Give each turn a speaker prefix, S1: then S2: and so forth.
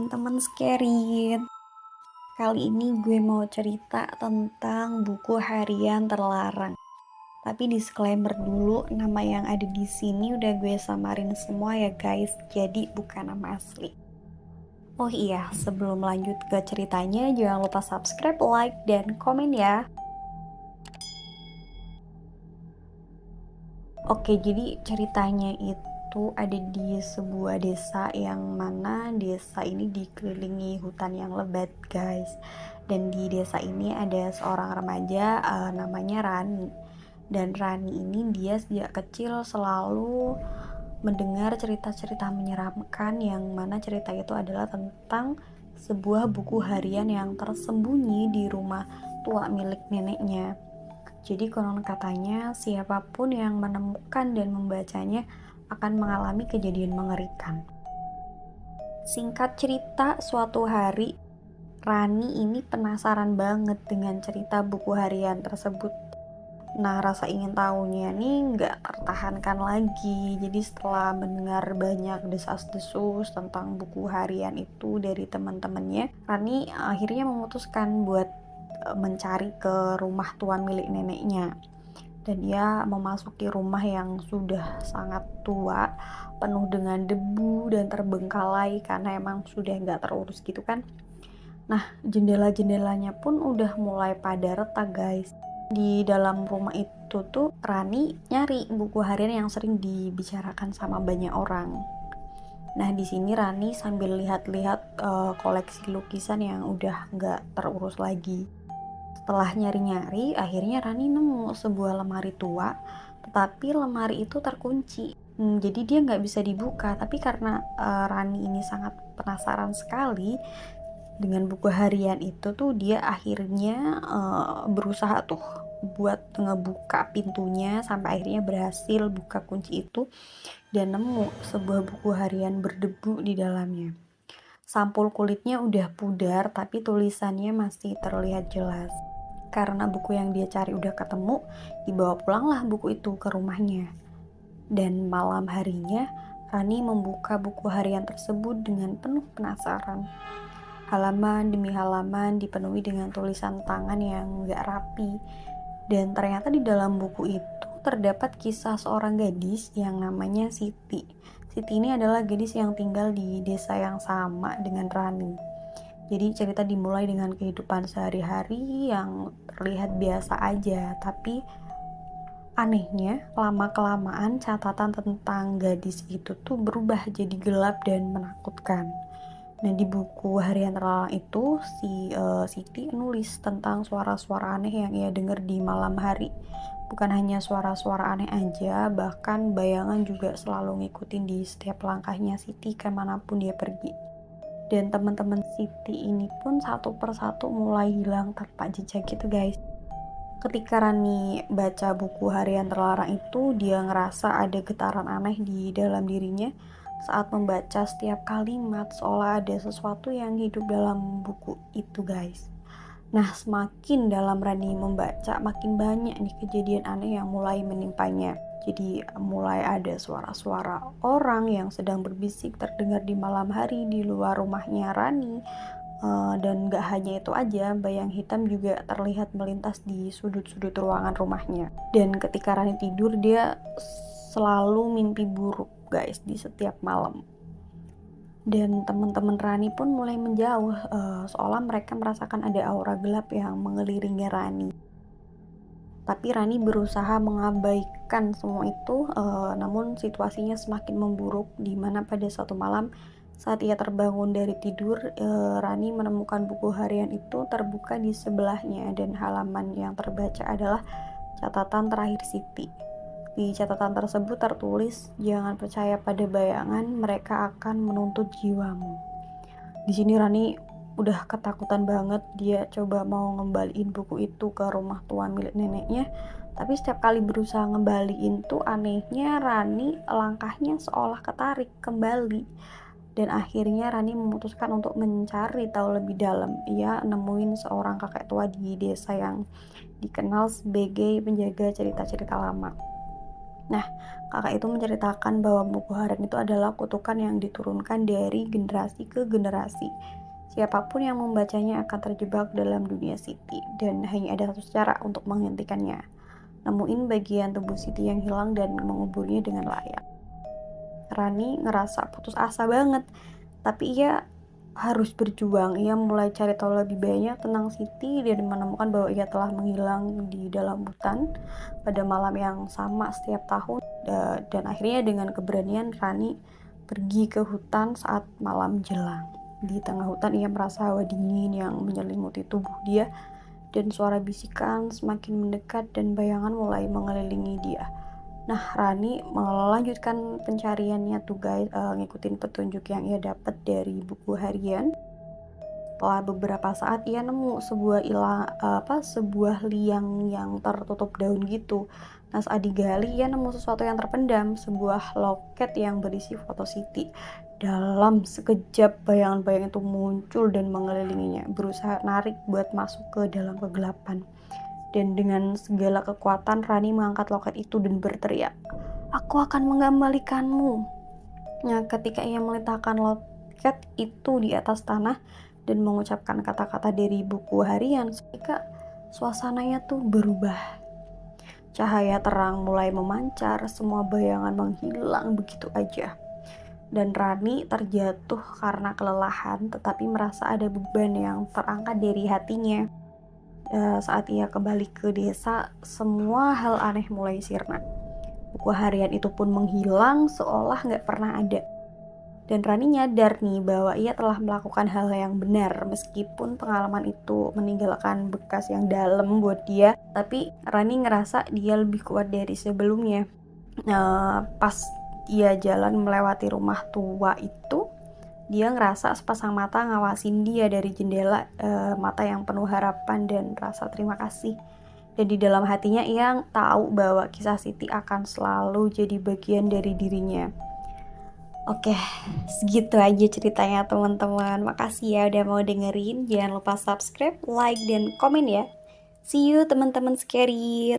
S1: teman-teman Skerit. Kali ini gue mau cerita tentang buku harian terlarang. Tapi disclaimer dulu, nama yang ada di sini udah gue samarin semua ya guys, jadi bukan nama asli. Oh iya, sebelum lanjut ke ceritanya, jangan lupa subscribe, like, dan komen ya. Oke, jadi ceritanya itu ada di sebuah desa yang mana desa ini dikelilingi hutan yang lebat guys. Dan di desa ini ada seorang remaja namanya Rani. Dan Rani ini dia sejak kecil selalu mendengar cerita-cerita menyeramkan yang mana cerita itu adalah tentang sebuah buku harian yang tersembunyi di rumah tua milik neneknya. Jadi konon katanya siapapun yang menemukan dan membacanya akan mengalami kejadian mengerikan. Singkat cerita, suatu hari Rani ini penasaran banget dengan cerita buku harian tersebut. Nah, rasa ingin tahunya nih nggak tertahankan lagi. Jadi setelah mendengar banyak desas-desus tentang buku harian itu dari teman-temannya, Rani akhirnya memutuskan buat mencari ke rumah tua milik neneknya. Dan dia memasuki rumah yang sudah sangat tua, penuh dengan debu dan terbengkalai karena emang sudah nggak terurus gitu kan. Nah, jendela-jendelanya pun udah mulai pada retak guys. Di dalam rumah itu tuh Rani nyari buku harian yang sering dibicarakan sama banyak orang. Nah, di sini Rani sambil lihat-lihat koleksi lukisan yang udah nggak terurus lagi. Setelah nyari-nyari, akhirnya Rani nemu sebuah lemari tua, tetapi lemari itu terkunci. Jadi dia nggak bisa dibuka, tapi karena Rani ini sangat penasaran sekali dengan buku harian itu tuh, dia akhirnya berusaha tuh buat ngebuka pintunya sampai akhirnya berhasil buka kunci itu dan nemu sebuah buku harian berdebu di dalamnya. Sampul kulitnya udah pudar, tapi tulisannya masih terlihat jelas. Karena buku yang dia cari udah ketemu, dibawa pulanglah buku itu ke rumahnya. Dan malam harinya, Rani membuka buku harian tersebut dengan penuh penasaran. Halaman demi halaman dipenuhi dengan tulisan tangan yang gak rapi. Dan ternyata di dalam buku itu terdapat kisah seorang gadis yang namanya Siti. Siti ini adalah gadis yang tinggal di desa yang sama dengan Rani. Jadi cerita dimulai dengan kehidupan sehari-hari yang terlihat biasa aja, tapi anehnya lama-kelamaan catatan tentang gadis itu tuh berubah jadi gelap dan menakutkan. Nah, di buku harian terlarang itu Siti nulis tentang suara-suara aneh yang ia dengar di malam hari. Bukan hanya suara-suara aneh aja, bahkan bayangan juga selalu ngikutin di setiap langkahnya Siti kemanapun dia pergi. Dan teman-teman Siti ini pun satu persatu mulai hilang tanpa jejak gitu guys. Ketika Rani baca buku harian terlarang itu, dia ngerasa ada getaran aneh di dalam dirinya saat membaca setiap kalimat, seolah ada sesuatu yang hidup dalam buku itu guys. Nah, semakin dalam Rani membaca, makin banyak nih kejadian aneh yang mulai menimpanya. Jadi mulai ada suara-suara orang yang sedang berbisik terdengar di malam hari di luar rumahnya Rani. Dan gak hanya itu aja, bayang hitam juga terlihat melintas di sudut-sudut ruangan rumahnya. Dan ketika Rani tidur, dia selalu mimpi buruk guys di setiap malam. Dan teman-teman Rani pun mulai menjauh, seolah mereka merasakan ada aura gelap yang mengelilingi Rani. Tapi Rani berusaha mengabaikan semua itu, namun situasinya semakin memburuk, di mana pada suatu malam saat ia terbangun dari tidur, Rani menemukan buku harian itu terbuka di sebelahnya dan halaman yang terbaca adalah catatan terakhir Siti. Di catatan tersebut tertulis, "Jangan percaya pada bayangan, mereka akan menuntut jiwamu." Di sini Rani udah ketakutan banget. Dia coba mau ngembaliin buku itu ke rumah tua milik neneknya, tapi setiap kali berusaha ngembaliin tuh anehnya Rani langkahnya seolah ketarik kembali. Dan akhirnya Rani memutuskan untuk mencari tahu lebih dalam. Ia nemuin seorang kakek tua di desa yang dikenal sebagai penjaga cerita-cerita lama. Nah, kakak itu menceritakan bahwa buku harian itu adalah kutukan yang diturunkan dari generasi ke generasi. Siapapun yang membacanya akan terjebak dalam dunia Siti, dan hanya ada satu cara untuk menghentikannya. Nemuin bagian tubuh Siti yang hilang dan menguburnya dengan layak. Rani ngerasa putus asa banget, tapi ia harus berjuang. Ia mulai cari tahu lebih banyak tentang Siti dan menemukan bahwa ia telah menghilang di dalam hutan pada malam yang sama setiap tahun. Dan akhirnya dengan keberanian Rani pergi ke hutan saat malam jelang. Di tengah hutan ia merasa hawa dingin yang menyelimuti tubuh dia, dan suara bisikan semakin mendekat dan bayangan mulai mengelilingi dia. Nah, Rani melanjutkan pencariannya tuh guys, ngikutin petunjuk yang ia dapat dari buku harian. Setelah beberapa saat ia nemu sebuah liang yang tertutup daun gitu. Nah, saat digali ia nemu sesuatu yang terpendam, sebuah loket yang berisi foto Siti. Dalam sekejap bayangan-bayangan itu muncul dan mengelilinginya, berusaha narik buat masuk ke dalam kegelapan. Dan dengan segala kekuatan Rani mengangkat loket itu dan berteriak, "Aku akan mengembalikanmu." Nah, ketika ia meletakkan loket itu di atas tanah dan mengucapkan kata-kata dari buku harian, ketika suasananya tuh berubah. Cahaya terang mulai memancar, semua bayangan menghilang begitu aja. Dan Rani terjatuh karena kelelahan, tetapi merasa ada beban yang terangkat dari hatinya. Saat ia kembali ke desa, semua hal aneh mulai sirna. Buku harian itu pun menghilang seolah gak pernah ada. Dan Rani nyadar nih bahwa ia telah melakukan hal yang benar, meskipun pengalaman itu meninggalkan bekas yang dalam buat dia. Tapi Rani ngerasa dia lebih kuat dari sebelumnya. Pas dia jalan melewati rumah tua itu, dia ngerasa sepasang mata ngawasin dia dari jendela, mata yang penuh harapan dan rasa terima kasih. Dan di dalam hatinya ia tahu bahwa kisah Siti akan selalu jadi bagian dari dirinya. Oke, segitu aja ceritanya teman-teman. Makasih ya udah mau dengerin. Jangan lupa subscribe, like, dan komen ya. See you teman-teman scary.